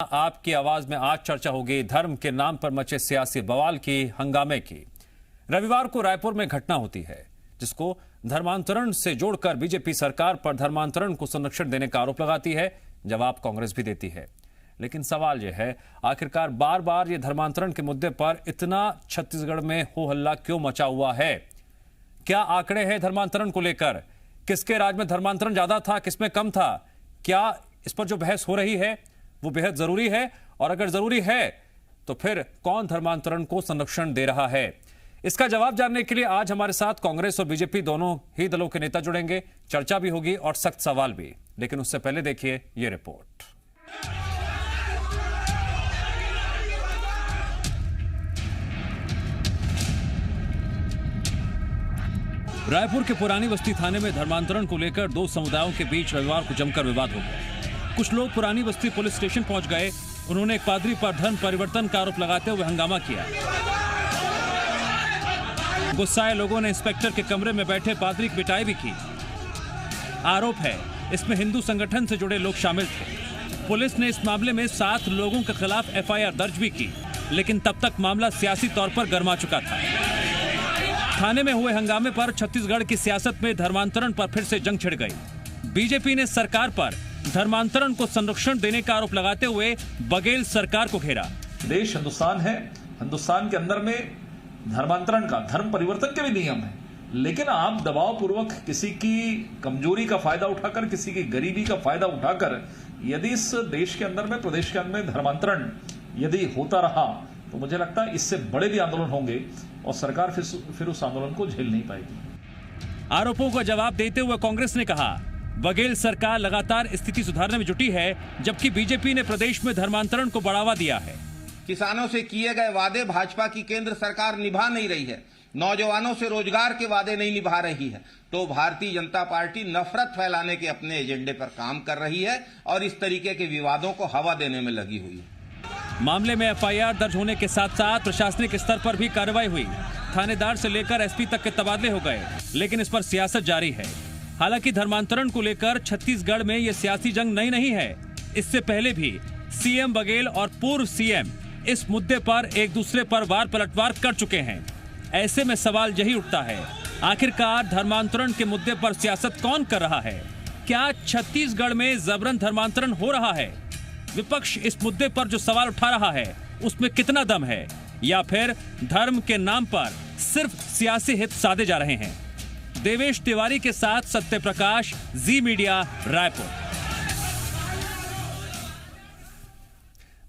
आपकी आवाज में आज चर्चा होगी धर्म के नाम पर मचे सियासी बवाल की, हंगामे की। रविवार को रायपुर में घटना होती है जिसको धर्मांतरण से जोड़कर बीजेपी सरकार पर धर्मांतरण को संरक्षण देने का आरोप लगाती है। जवाब कांग्रेस भी देती है, लेकिन सवाल यह है आखिरकार बार बार ये धर्मांतरण के मुद्दे पर इतना छत्तीसगढ़ में हो हल्ला क्यों मचा हुआ है? क्या आंकड़े हैं धर्मांतरण को लेकर? किसके राज में धर्मांतरण ज्यादा था, किसमें कम था? क्या इस पर जो बहस हो रही है वो बेहद जरूरी है? और अगर जरूरी है तो फिर कौन धर्मांतरण को संरक्षण दे रहा है? इसका जवाब जानने के लिए आज हमारे साथ कांग्रेस और बीजेपी दोनों ही दलों के नेता जुड़ेंगे। चर्चा भी होगी और सख्त सवाल भी, लेकिन उससे पहले देखिए ये रिपोर्ट। रायपुर के पुरानी बस्ती थाने में धर्मांतरण को लेकर दो समुदायों के बीच रविवार को जमकर विवाद हो गया। कुछ लोग पुरानी बस्ती पुलिस स्टेशन पहुंच गए। उन्होंने एक पादरी पर धर्म परिवर्तन का आरोप लगाते हुए हंगामा किया। गुस्साए लोगों ने इंस्पेक्टर के कमरे में बैठे पादरी की पिटाई भी की। आरोप है इसमें हिंदू संगठन से जुड़े लोग शामिल थे। पुलिस ने इस मामले में 7 लोगों के खिलाफ एफआईआर दर्ज भी की, लेकिन तब तक मामला सियासी तौर पर गर्मा चुका था। थाने में हुए हंगामे पर छत्तीसगढ़ की सियासत में धर्मांतरण पर फिर से जंग छिड़ गई। बीजेपी ने सरकार पर धर्मांतरण को संरक्षण देने का आरोप लगाते हुए बघेल सरकार को घेरा। देश हिंदुस्तान है, हिंदुस्तान के अंदर में धर्मांतरण का, धर्म परिवर्तन के भी नियम है, लेकिन आप दबाव पूर्वक किसी की कमजोरी का फायदा उठाकर, किसी की गरीबी का फायदा उठाकर यदि इस देश के अंदर में, प्रदेश के अंदर में धर्मांतरण यदि होता रहा तो मुझे लगता है इससे बड़े भी आंदोलन होंगे और सरकार फिर उस आंदोलन को झेल नहीं पाएगी। आरोपों का जवाब देते हुए कांग्रेस ने कहा बघेल सरकार लगातार स्थिति सुधारने में जुटी है, जबकि बीजेपी ने प्रदेश में धर्मांतरण को बढ़ावा दिया है। किसानों से किए गए वादे भाजपा की केंद्र सरकार निभा नहीं रही है, नौजवानों से रोजगार के वादे नहीं निभा रही है, तो भारतीय जनता पार्टी नफरत फैलाने के अपने एजेंडे पर काम कर रही है और इस तरीके के विवादों को हवा देने में लगी हुई है। मामले में एफआईआर दर्ज होने के साथ साथ प्रशासनिक स्तर पर भी कार्रवाई हुई। थानेदार से लेकर एसपी तक के तबादले हो गए, लेकिन इस पर सियासत जारी है। हालांकि धर्मांतरण को लेकर छत्तीसगढ़ में यह सियासी जंग नई नहीं है। इससे पहले भी सीएम बघेल और पूर्व सीएम इस मुद्दे पर एक दूसरे पर वार पलटवार कर चुके हैं। ऐसे में सवाल यही उठता है आखिरकार धर्मांतरण के मुद्दे पर सियासत कौन कर रहा है? क्या छत्तीसगढ़ में जबरन धर्मांतरण हो रहा है? विपक्ष इस मुद्दे पर जो सवाल उठा रहा है उसमें कितना दम है, या फिर धर्म के नाम पर सिर्फ सियासी हित साधे जा रहे हैं? देवेश तिवारी के साथ सत्य प्रकाश, जी मीडिया, रायपुर।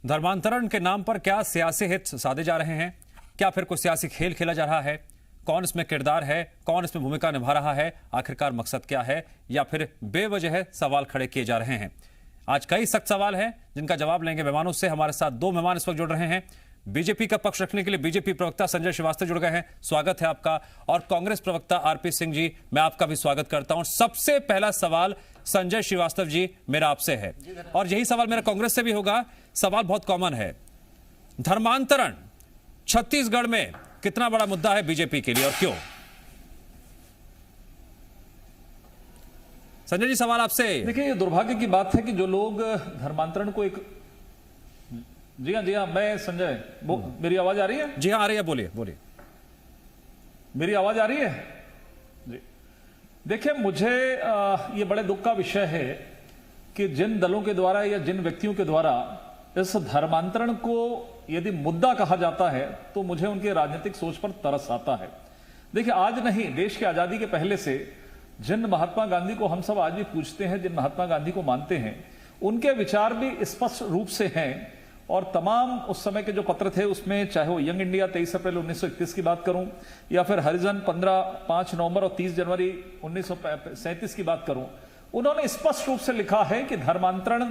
धर्मांतरण के नाम पर क्या सियासी हित साधे जा रहे हैं? क्या फिर कोई सियासी खेल खेला जा रहा है? कौन इसमें किरदार है, कौन इसमें भूमिका निभा रहा है? आखिरकार मकसद क्या है, या फिर बेवजह सवाल खड़े किए जा रहे हैं? आज कई सख्त सवाल हैं जिनका जवाब लेंगे मेहमानों से। हमारे साथ 2 मेहमान इस वक्त जुड़ रहे हैं। बीजेपी का पक्ष रखने के लिए बीजेपी प्रवक्ता संजय श्रीवास्तव जुड़ गए हैं, स्वागत है आपका। और कांग्रेस प्रवक्ता आरपी सिंह जी, मैं आपका भी स्वागत करता हूं। सबसे पहला सवाल संजय श्रीवास्तव जी मेरा आपसे है, और यही सवाल मेरा कांग्रेस से भी होगा। सवाल बहुत कॉमन है, धर्मांतरण छत्तीसगढ़ में कितना बड़ा मुद्दा है बीजेपी के लिए और क्यों? संजय जी, सवाल आपसे। देखिए, ये दुर्भाग्य की बात है कि जो लोग धर्मांतरण को एक, जी हाँ, मैं संजय, मेरी आवाज आ रही है? जी हाँ, आ रही है, बोलिए। मेरी आवाज आ रही है जी। देखिए, मुझे ये बड़े दुख का विषय है कि जिन दलों के द्वारा या जिन व्यक्तियों के द्वारा इस धर्मांतरण को यदि मुद्दा कहा जाता है तो मुझे उनके राजनीतिक सोच पर तरस आता है। देखिए, आज नहीं, देश की आजादी के पहले से जिन महात्मा गांधी को हम सब आज भी पूछते हैं, जिन महात्मा गांधी को मानते हैं, उनके विचार भी स्पष्ट रूप से हैं। और तमाम उस समय के जो पत्र थे उसमें, चाहे वो यंग इंडिया 23 अप्रैल 1931 की बात करूं, या फिर हरिजन 5 नवंबर और 30 जनवरी 1937 की बात करूं, उन्होंने स्पष्ट रूप से लिखा है कि धर्मांतरण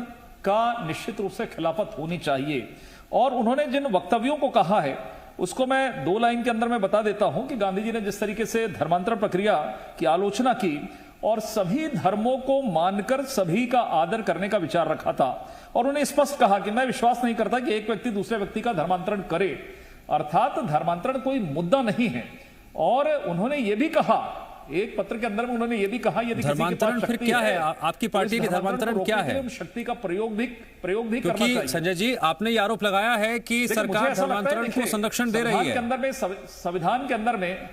का निश्चित रूप से खिलाफत होनी चाहिए। और उन्होंने जिन वक्तव्यों को कहा है उसको मैं 2 लाइन के अंदर में बता देता हूं कि गांधी जी ने जिस तरीके से धर्मांतरण प्रक्रिया की आलोचना की और सभी धर्मों को मानकर सभी का आदर करने का विचार रखा था, और उन्हें स्पष्ट कहा कि मैं विश्वास नहीं करता कि एक व्यक्ति दूसरे व्यक्ति का धर्मांतरण करे, अर्थात धर्मांतरण कोई मुद्दा नहीं है। और उन्होंने यह भी कहा एक पत्र के अंदर में उन्होंने ये भी कहा यदि किसी के पास धर्मांतरण फिर शक्ति क्या है? आपकी पार्टी के धर्मांतरण क्या है? उस शक्ति का प्रयोग भी करना क्योंकि चाहिए। संजय जी, आपने ये आरोप लगाया है कि मुझे सरकार ऐसा लगता है, धर्मांतरण को देखिए, संरक्षण दे रही है। संविधान के अंदर में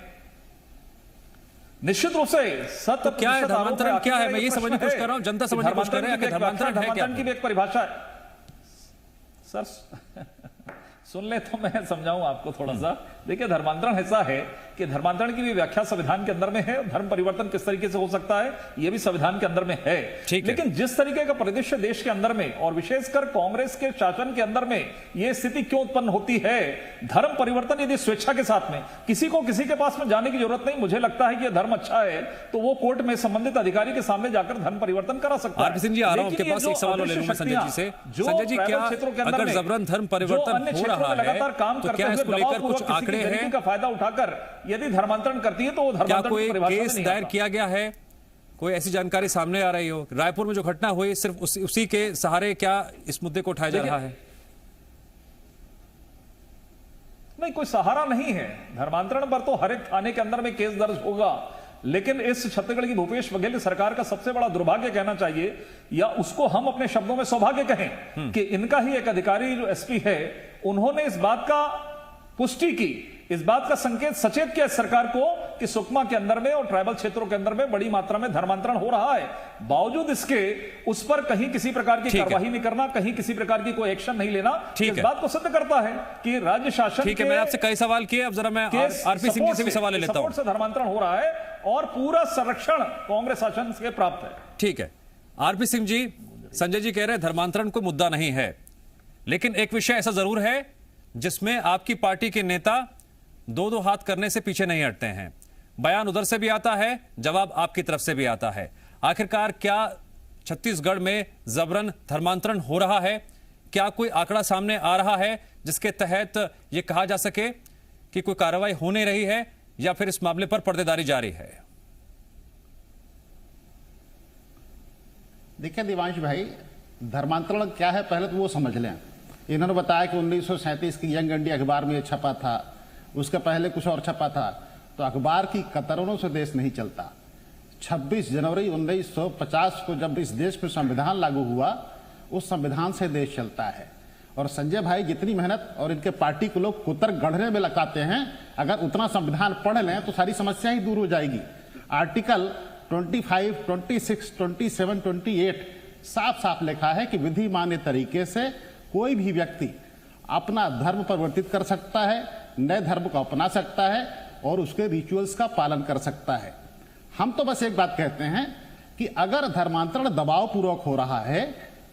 निश्चित रूप से तो क्या है धर्मांतरण, क्या है? मैं ये समझने की कोशिश कर रहा हूं, जनता समझने की कोशिश कर रही है कि धर्मांतरण है क्या? की भी एक परिभाषा है सर। सुन ले तो मैं समझाऊं आपको थोड़ा सा। देखिए, धर्मांतरण ऐसा है कि धर्मांतरण की भी व्याख्या संविधान के अंदर में है। धर्म परिवर्तन किस तरीके से हो सकता है यह भी संविधान के अंदर में है। लेकिन जिस तरीके का परिदृश्य देश के अंदर में और विशेषकर कांग्रेस के शासन के अंदर में यह स्थिति क्यों उत्पन्न होती है, धर्म परिवर्तन यदि स्वेच्छा के साथ में किसी को किसी के पास में जाने की जरूरत नहीं, मुझे लगता है कि यह धर्म अच्छा है तो वो कोर्ट में संबंधित अधिकारी के सामने जाकर धर्म परिवर्तन करा सकता है। आरपी सिंह जी, आ रहा हूं आपके पास, एक सवाल ले लूंगा संजय जी से। संजय जी, क्या अगर जबरन धर्म परिवर्तन हो रहा है तो क्या इसको लेकर कुछ आंकड़े हैं का फायदा उठाकर यदि धर्मांतरण करती है तो वो क्या कोई केस दायर किया गया है? कोई ऐसी जानकारी सामने आ रही हो? रायपुर में जो घटना हुई सिर्फ उसी के सहारे क्या इस मुद्दे को उठाया जा रहा है? नहीं, कोई सहारा नहीं है। धर्मांतरण पर तो हर एक थाने के अंदर में केस दर्ज होगा, लेकिन इस छत्तीसगढ़ की भूपेश बघेल सरकार का सबसे बड़ा दुर्भाग्य कहना चाहिए, या उसको हम अपने शब्दों में सौभाग्य कहें, कि इनका ही एक अधिकारी जो एसपी है, उन्होंने इस बात का पुष्टि की, इस बात का संकेत सचेत किया सरकार को कि सुकमा के अंदर में और ट्राइबल क्षेत्रों के अंदर में बड़ी मात्रा में धर्मांतरण हो रहा है। बावजूद इसके उस पर कहीं किसी प्रकार की कार्रवाई नहीं करना, कहीं किसी प्रकार की कोई एक्शन नहीं लेना, इस बात को सिद्ध करता है कि राज्य शासन ठीक है। मैं आपसे कई सवाल किए, अब जरा मैं आरपी सिंह जी से भी सवाल लेता हूं। धर्मांतरण हो रहा है और पूरा संरक्षण कांग्रेस शासन से प्राप्त है। ठीक है आरपी सिंह जी, संजय जी कह रहे हैं धर्मांतरण कोई मुद्दा नहीं है, लेकिन एक विषय ऐसा जरूर है जिसमें आपकी पार्टी के नेता दो हाथ करने से पीछे नहीं हटते हैं। बयान उधर से भी आता है, जवाब आपकी तरफ से भी आता है। आखिरकार क्या छत्तीसगढ़ में जबरन धर्मांतरण हो रहा है? क्या कोई आंकड़ा सामने आ रहा है जिसके तहत यह कहा जा सके कि कोई कार्रवाई हो नहीं रही है, या फिर इस मामले पर पर्देदारी जारी है? देखिए दिवांश भाई, धर्मांतरण क्या है पहले तो वो समझ लें। इन्होंने बताया कि 1937 की यंग इंडिया अखबार में ये छपा था, उसके पहले कुछ और छपा था। तो अखबार की कतरनों से देश नहीं चलता। 26 जनवरी 1950 को जब इस देश में संविधान लागू हुआ, उस संविधान से देश चलता है। और संजय भाई, जितनी मेहनत और इनके पार्टी के लोग कुतर गढ़ने में लगाते हैं, अगर उतना संविधान पढ़ लें तो सारी समस्याएं ही दूर हो जाएगी। आर्टिकल 25, 26, 27, 28 साफ साफ लिखा है कि विधि मान्य तरीके से कोई भी व्यक्ति अपना धर्म परिवर्तित कर सकता है, नए धर्म को अपना सकता है और उसके रिचुअल्स का पालन कर सकता है। हम तो बस एक बात कहते हैं कि अगर धर्मांतरण दबाव पूर्वक हो रहा है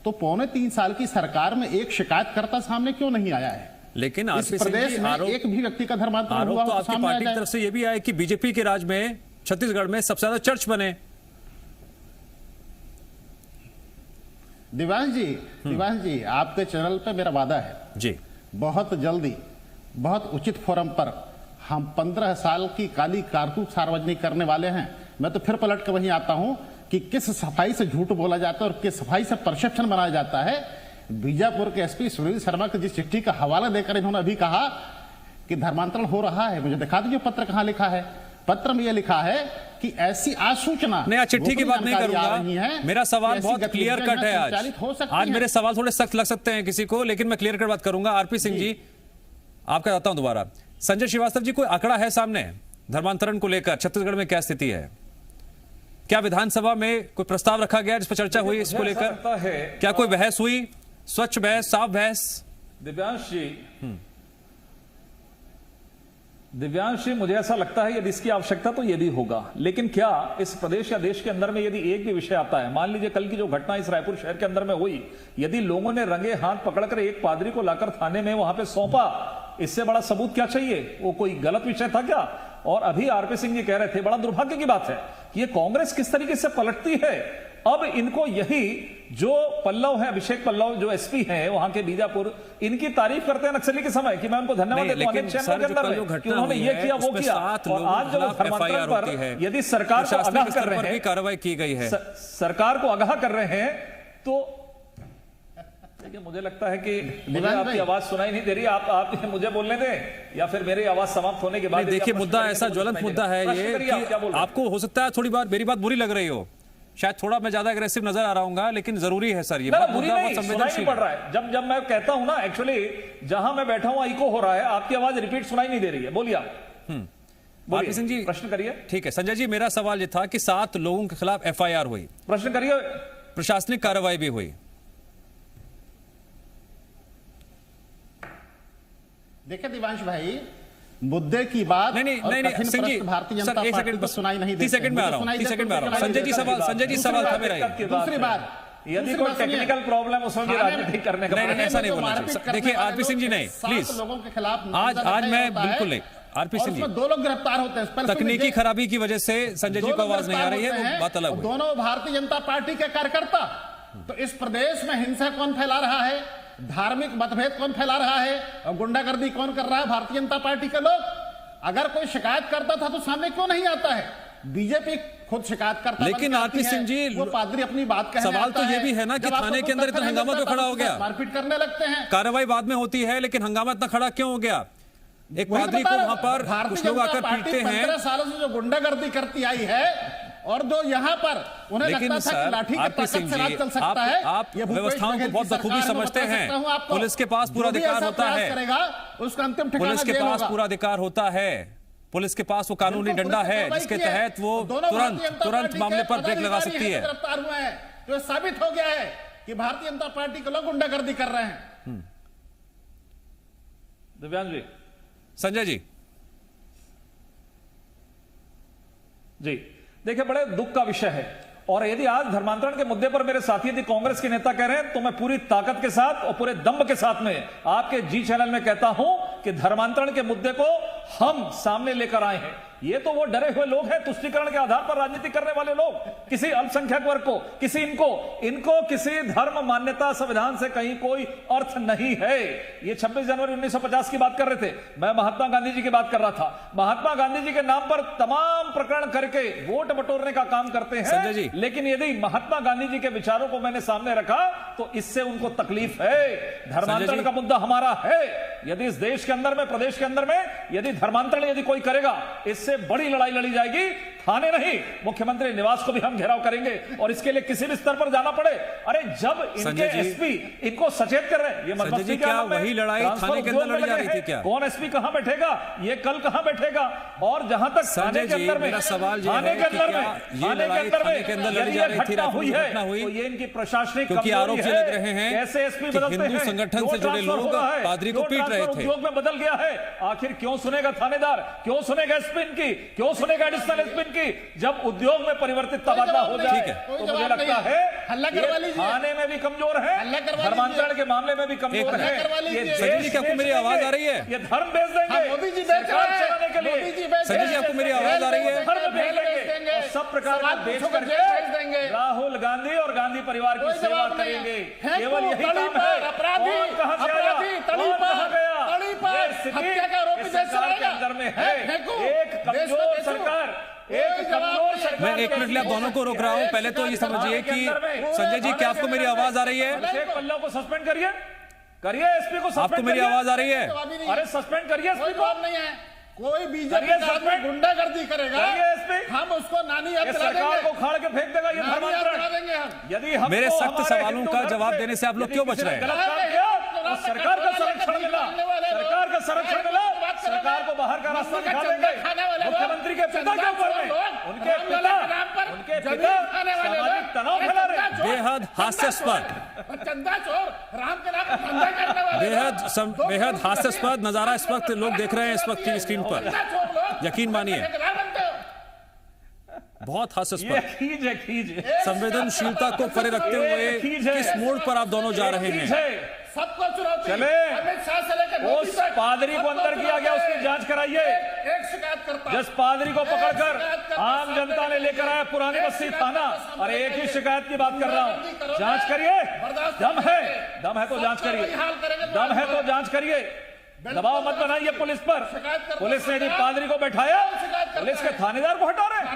तो 2.25 साल की सरकार में एक शिकायतकर्ता सामने क्यों नहीं आया है? लेकिन इस प्रदेश में एक भी व्यक्ति का धर्मांतरण हुआ तो आपकी पार्टी की तरफ से यह भी आया कि बीजेपी के राज में छत्तीसगढ़ में सबसे ज्यादा चर्च बने। दिवांश जी, आपके चैनल पे मेरा वादा है जी, बहुत जल्दी बहुत उचित फोरम पर हम 15 साल की काली कारतूस सार्वजनिक करने वाले हैं। मैं तो फिर पलट कर वहीं आता हूं कि किस सफाई से झूठ बोला जाता है और किस सफाई से परसेप्शन बनाया जाता है। बीजापुर के एसपी सुनील शर्मा की जिस चिट्ठी का हवाला देकर इन्होंने अभी कहा कि धर्मांतरण हो रहा है, मुझे दिखा दीजिए पत्र कहां लिखा है। पत्र में यह लिखा है कि ऐसी आसूचना, नहीं, चिट्ठी की बात नहीं करूंगा। मेरा सवाल बहुत क्लियर कट है। आज मेरे सवाल थोड़े सख्त लग सकते हैं किसी को, लेकिन मैं क्लियर कट बात करूंगा। आरपी सिंह जी, आपका बताता हूं दोबारा। संजय श्रीवास्तव जी, कोई आंकड़ा है सामने धर्मांतरण को लेकर छत्तीसगढ़ में क्या स्थिति है? क्या विधानसभा में कोई प्रस्ताव रखा गया जिस पर चर्चा हुई इसको लेकर? क्या कोई बहस हुई, स्वच्छ बहस, साफ बहस? दिव्यांश जी, मुझे ऐसा लगता है यदि इसकी आवश्यकता तो ये भी होगा, लेकिन क्या इस प्रदेश या देश के अंदर में यदि एक भी विषय आता है, मान लीजिए कल की जो घटना इस रायपुर शहर के अंदर में हुई, यदि लोगों ने रंगे हाथ पकड़कर एक पादरी को लाकर थाने में वहां पे सौंपा, इससे बड़ा सबूत क्या चाहिए? वो कोई गलत विषय था क्या? और अभी आरपी सिंह जी कह रहे थे, बड़ा दुर्भाग्य की बात है कि ये कांग्रेस किस तरीके से पलटती है। अब इनको यही जो पल्लव है, अभिषेक पल्लव जो एसपी हैं वहां के बीजापुर, इनकी तारीफ करते हैं नक्सली के समय कि मैं उनको धन्यवाद देता हूं कि उन्होंने ये किया वो किया। और आज जब धर्मांतरण पर यदि सरकार को आगाह कर रहे हैं, कार्रवाई की गई है, सरकार को आगाह कर रहे हैं, तो देखिए, मुझे लगता है कि मुझे दिवान आपकी भाई। आवाज सुनाई नहीं दे रही। आप मुझे बोलने दें या फिर मेरी आवाज समाप्त होने के बाद। नहीं, देखिए, यदि आप मुद्दा प्रश्न ऐसा करेंगे तो ज्वलंत सुनाई मुद्दा है देगा। ये प्रश्न करिए, आप क्या बोल कि रहे हैं? आपको हो सकता है थोड़ी बार मेरी बात बुरी लग रही हो, शायद थोड़ा मैं ज्यादा अग्रेसिव नजर आ रहा हूँ, लेकिन जरूरी है सर, ये ना, बात बुरी मुद्दा नहीं, बहुत सुनाई नहीं संवेदनशील पड़ है। रहा है। जब मैं कहता हूं ना, एक्चुअली जहां मैं बैठा हूं इको हो रहा है, आपकी आवाज रिपीट सुनाई नहीं दे रही है। बोलिए आप। आरपी सिंह जी, प्रश्न करिए। ठीक है संजय जी, मेरा सवाल ये था कि 7 लोगों के खिलाफ FIR हुई, प्रश्न करिए। प्रशासनिक कार्रवाई भी हुई। देखिए दिवांश भाई, मुद्दे की बात नहीं और नहीं कठिन सिंह जी, प्रश्न भारतीय सर, जनता एक पार्टी सेकंड को सुनाई नहीं 30 देते। सेकंड में आ रहा हूं, 30 सेकंड में आ रहा हूं। संजय जी सवाल थमे रहिए। दूसरी बात, यदि कोई टेक्निकल प्रॉब्लम उसमें भी राजनीति करने का नहीं, ऐसा नहीं होना चाहिए। देखिए आरपी सिंह जी, नहीं प्लीज, लोगों के खिलाफ आज मैं बिल्कुल नहीं। आरपी सिंह जी, 2 लोग गिरफ्तार होते हैं। तकनीकी खराबी की वजह से संजय जी को आवाज नहीं आ रही है, वो बात अलग हुई। दोनों भारतीय जनता पार्टी के कार्यकर्ता। तो इस प्रदेश में हिंसा कौन फैला रहा है, धार्मिक मतभेद कौन फैला रहा है और गुंडागर्दी कौन कर रहा है? भारतीय जनता पार्टी के लोग। अगर कोई शिकायत करता था तो सामने क्यों नहीं आता है? बीजेपी खुद शिकायत करता, लेकिन आरपी सिंह जी, वो पादरी अपनी बात कहने सवाल आता तो ये भी है ना कि जब आपको थाने के कोई अंदर तथ्य इतना नहीं हंगामा मिलता क्यों खड़ा तो हो गया? मारपीट करने लगते हैं। कार्रवाई बाद में होती है, लेकिन हंगामा इतना खड़ा क्यों हो गया? एक वही पादरी बता को रहा वहां हूं, पर भारतीय कुछ लोग जनता आकर पार्टी पीटते हैं। 15 सालों से जो गुंडागर्दी करती आई है और जो यहाँ पर उन्हें लेकिन लगता था कि सर, लाठी की आरपी ताकत सिंह से राज जी, चल सकता है। आप ये भूपेश व्यवस्थाओं को बघेल की बहुत बखूबी सरकार है, मैं समझते बता हैं। सकता हूं आपको। पुलिस के पास पूरा जो भी अधिकार ऐसा होता प्रयास है। करेगा, उसका अंतिम ठिकाना पुलिस के जेल पास होगा। पूरा अधिकार होता है। पुलिस के पास वो कानूनी बिल्कुल, डंडा पुलिस ने है कार्रवाई जिसके की है। तहत वो दोनों भारतीय जनता तुरंत पार्टी मामले के पर ब्रेक लगा पदाधिकारी सकती हैं है। जो गिरफ्तार हुए हैं, तो साबित हो गया है कि भारतीय जनता पार्टी के लोग गुंडागर्दी कर रहे हैं। दिव्यांग जी। संजय जी, जी देखिए, बड़े दुख का विषय है। और यदि आज धर्मांतरण के मुद्दे पर मेरे साथी यदि कांग्रेस के नेता कह रहे हैं, तो मैं पूरी ताकत के साथ और पूरे दम्भ के साथ में आपके जी चैनल में कहता हूं कि धर्मांतरण के मुद्दे को हम सामने लेकर आए हैं। ये तो वो डरे हुए लोग हैं, तुष्टीकरण के आधार पर राजनीति करने वाले लोग, किसी अल्पसंख्यक वर्ग को, किसी इनको किसी धर्म मान्यता संविधान से कहीं कोई अर्थ नहीं है। ये 26 जनवरी 1950 की बात कर रहे थे, मैं महात्मा गांधी जी की बात कर रहा था। महात्मा गांधी जी के नाम पर तमाम प्रकरण करके वोट बटोरने का काम करते संजय जी। हैं, लेकिन यदि महात्मा गांधी जी के विचारों को मैंने सामने रखा तो इससे उनको तकलीफ है। धर्मांतरण का मुद्दा हमारा है। यदि इस देश के अंदर में, प्रदेश के अंदर में यदि धर्मांतरण यदि कोई करेगा, इससे बड़ी लड़ाई लड़ी जाएगी। थाने नहीं, मुख्यमंत्री निवास को भी हम घेराव करेंगे और इसके लिए किसी भी स्तर पर जाना पड़े। अरे जब इनके एसपी इनको सचेत कर रहे हैं, ये संजय जी, क्या वही लड़ाई थाने के अंदर लड़ी जा रही थी क्या? कौन एसपी कहां बैठेगा, ये कल कहां बैठेगा? और जहां तक थाने के अंदर में, मेरा सवाल ये थाने है के कि अंदर क्या में, ये लड़ाई थाने के अंदर लड़ी जा रही थी, घटना हुई है, घटना हुई? तो ये इनकी प्रशासनिक क्योंकि आरोप ये लग रहे हैं कैसे एसपी कि बदलते हिंदू हैं, संगठन क्यों से जुड़े ट्रांसफर लोग हो रहा है, पादरी को क्यों पीट रहे ट्रांसफर थे। उद्योग में बदल गया है। आखिर क्यों सुनेगा थानेदार, क्यों सुनेगा एसपी इनकी, क्यों सुनेगा एडिशनल एसपी इनकी? जब उद्योग में परिवर्तित तबादला हो जाए तो मुझे लगता है ये थाने में भी कमजोर है, धर्मांतरण के मामले में भी कमजोर है। संजय जी, क्या आपको मेरी आवाज आ रही है? ये धर्म बेच देंगे मोदी जी सरकार चलाने के लिए। संजय जी, आपको मेरी आवाज आ रही है? धर्म बेच देंगे और सब प्रकार का बेच करके राहुल गांधी और गांधी परिवार की सेवा करेंगे। केवल यही काम है। कौन कहां से आया, कौन कहां गया, ये स्थिति इस सरकार के अंदर में है। एक कमजोर सरकार, एक कमजोर सरकार। मैं 1 मिनट लिए आप दोनों को रोक रहा हूं। पहले तो ये समझिए कि संजय जी, क्या आपको मेरी आवाज आ रही है? अभिषेक पल्लव को सस्पेंड करिए, एसपी को सस्पेंड आपको मेरी आवाज आ रही है? अरे सस्पेंड करिए एसपी को। नहीं है, कोई बीजेपी गुंडागर्दी करेगा, हम उसको नानी याद दिला सरकार देंगे, को उखाड़ के फेंक देगा ये धर्मांतरण। देंगे हम। यदि हम मेरे सख्त सवालों का जवाब देने से आप लोग क्यों बच रहे हैं? गलत काम किया तो सरकार का संरक्षण मिला, सरकार का संरक्षण मिला, सरकार को बाहर का रास्ता दिखा देंगे। मुख्यमंत्री के पिता के ऊपर में उनके पिता सामाजिक तनाव फैला रहे हैं। बेहद हास्यास्पद, चंदा चोर, राम के नाम पर धंधा करने वाले बेहद हास्यास्पद नजारा इस वक्त लोग देख रहे हैं इस वक्त की स्क्रीन पर। यकीन मानिए, बहुत हास्यास्पद। कीजिए संवेदनशीलता को परे रखते हुए किस मोड़ पर आप दोनों जा रहे हैं? सबको चुनौती। चले, अमित शाह से लेकर उस पादरी को अंदर किया गया, उसकी जांच कराइए। एक शिकायत करता, जिस पादरी को पकड़कर आम जनता ने लेकर आया पुरानी बस्ती थाना, और एक ही शिकायत की बात कर रहा हूं, जांच करिए। दम है तो जांच करिए, दम है तो जांच करिए। दबाव मत बनाइए पुलिस पर। पुलिस ने पादरी को बैठाया, पुलिस के थानेदार को हटा रहे हैं,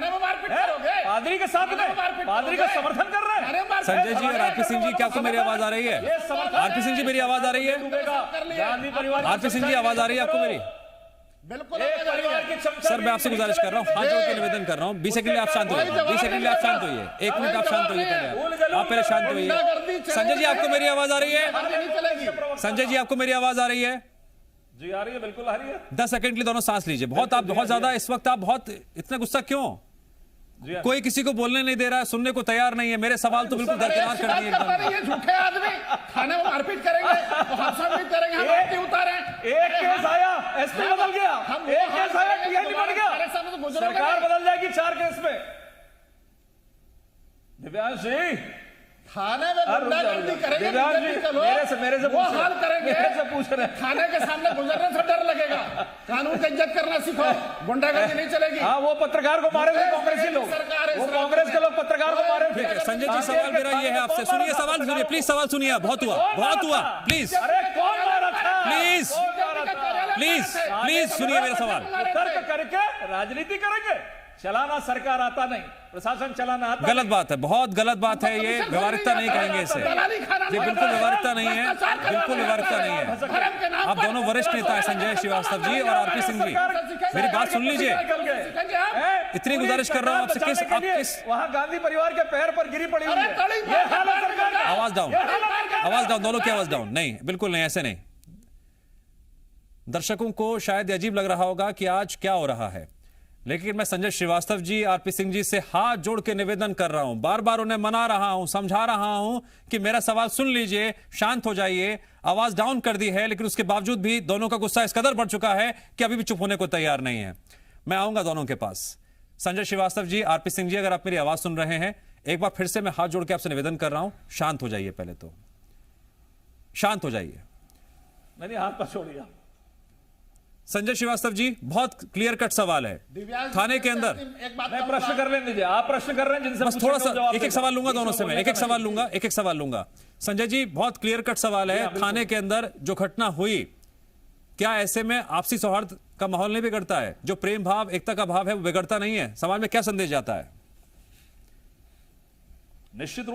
पादरी के साथ में पादरी का समर्थन कर रहे हैं। संजय जी और आरपी सिंह जी, क्या आपको मेरी आवाज आ रही है? आरपी सिंह जी, मेरी आवाज आ रही है? गांधी परिवार, आरपी सिंह जी, आवाज आ रही है आपको मेरी? बिल्कुल। सर, मैं आपसे गुजारिश कर रहा हूँ, हाथ जोड़ के निवेदन कर रहा हूँ, 20 सेकंड के लिए आप शांत होइए, 20 सेकंड के लिए आप शांत होइए, 1 मिनट आप शांत होइए पहले, आप पहले शांत होइए। संजय जी, आपको मेरी आवाज आ रही है? संजय जी, आपको मेरी आवाज आ रही है? जी आ रही है, बिल्कुल आ रही है। 10 सेकंड के लिए दोनों सांस लीजिए। आप बहुत ज्यादा इस वक्त, आप बहुत इतना गुस्सा क्यों? कोई किसी को बोलने नहीं दे रहा है, सुनने को तैयार नहीं है। मेरे सवाल तो बिल्कुल दरकिनार कर दिए एकदम। झूठे आदमी थाने में मारपीट करेंगे, हादसा करेंगे, हम आरती उतारे। एक केस आया, एसपी बदल गया, एक केस आया, टीआईबी बन गया, सरकार बदल जाएगी 4 केस में। दिव्यांश जी, थाने में गुंडागर्दी करेंगे, मेरे से वो हाल करेंगे, मेरे से पूछ रहे हैं। थाने के सामने गुजरने से डर लगेगा। कानून की इज्जत करना सीखो, गुंडागर्दी नहीं चलेगी। हाँ, वो पत्रकार को मारे थे कांग्रेसी लोग, वो कांग्रेस के लोग पत्रकार को मारे थे। संजय जी, सवाल मेरा ये है आपसे, सुनिए सवाल, सुनिए प्लीज, सवाल सुनिए। बहुत हुआ प्लीज, अरे कौन मारा था? प्लीज प्लीज प्लीज सुनिए मेरा सवाल। तर्क करके राजनीति करेंगे, चलाना सरकार आता नहीं, प्रशासन चलाना आता। गलत बात है, बहुत गलत बात है ये। व्यवहारिकता नहीं कहेंगे इसे, ये बिल्कुल व्यवहारिकता नहीं है, बिल्कुल व्यवहारिकता नहीं है। आप दोनों वरिष्ठ नेता हैं, संजय श्रीवास्तव जी और आरपी सिंह जी, मेरी बात सुन लीजिए। इतनी गुजारिश कर रहा हूं आपसे, किस वहां गांधी परिवार के पैर पर गिरी पड़ी हुई है। आवाज डाउन, दोनों की आवाज डाउन। नहीं, बिल्कुल नहीं, ऐसे नहीं। दर्शकों को शायद अजीब लग रहा होगा कि आज क्या हो रहा है, लेकिन मैं संजय श्रीवास्तव जी, आरपी सिंह जी से हाथ जोड़ के निवेदन कर रहा हूं, बार बार उन्हें मना रहा हूं, समझा रहा हूं कि मेरा सवाल सुन लीजिए, शांत हो जाइए। आवाज डाउन कर दी है, लेकिन उसके बावजूद भी दोनों का गुस्सा इस कदर बढ़ चुका है कि अभी भी चुप होने को तैयार नहीं है। मैं आऊंगा दोनों के पास। संजय श्रीवास्तव जी, आरपी सिंह जी, अगर आप मेरी आवाज सुन रहे हैं, एक बार फिर से मैं हाथ जोड़ के आपसे निवेदन कर रहा हूं, शांत हो जाइए। पहले तो शांत हो जाइए। मैंने हाथ पर छोड़ दिया। संजय श्रीवास्तव जी, बहुत क्लियर कट सवाल है। थाने के अंदर मैं प्रश्न कर लेने दीजिए, आप प्रश्न कर रहे हैं जिनसे बस थोड़ा सा एक सवाल लूंगा दोनों से, मैं एक सवाल लूंगा। संजय जी, बहुत क्लियर कट सवाल है। थाने के अंदर जो घटना हुई, क्या ऐसे में आपसी सौहार्द का माहौल नहीं बिगड़ता है? जो प्रेम भाव, एकता का भाव है, वो बिगड़ता नहीं है? समाज में क्या संदेश जाता है? निश्चित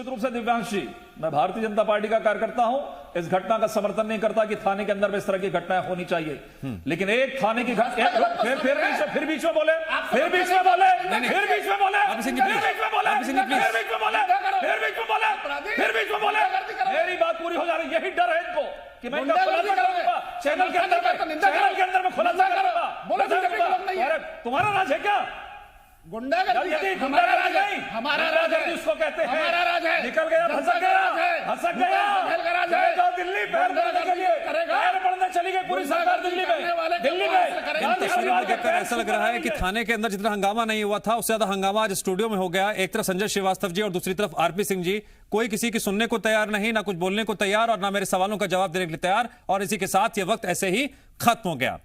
रूप से दिव्यांश जी, मैं भारतीय जनता पार्टी का कार्यकर्ता हूं, इस घटना का समर्थन नहीं करता कि थाने के अंदर में इस तरह की घटनाएं होनी चाहिए। लेकिन एक थाने की फिर बीच में बोले, मेरी बात पूरी हो जा रही, यही डर है इनको कि मैं खुलासा करूंगा चैनल के अंदर में खुलासा करूंगा। तुम्हारा राज है क्या? गुंडागर्दी हमारा राज नहीं, हमारा राज है, जिसको कहते हैं हमारा राज है। निकल गया, भसक गया, जाओ दिल्ली, पैर पड़ने के लिए पैर पड़ने चली गई पूरी सरकार दिल्ली में। इन तस्वीरों में देखकर ऐसा लग रहा है कि थाने के अंदर जितना हंगामा नहीं हुआ था, उससे ज्यादा हंगामा आज स्टूडियो में हो गया। एक तरफ संजय श्रीवास्तव जी और दूसरी तरफ आरपी सिंह जी, कोई किसी की सुनने को तैयार नहीं, ना कुछ बोलने को तैयार और ना मेरे सवालों का जवाब देने के लिए तैयार, और इसी के साथ ये वक्त ऐसे ही खत्म हो गया।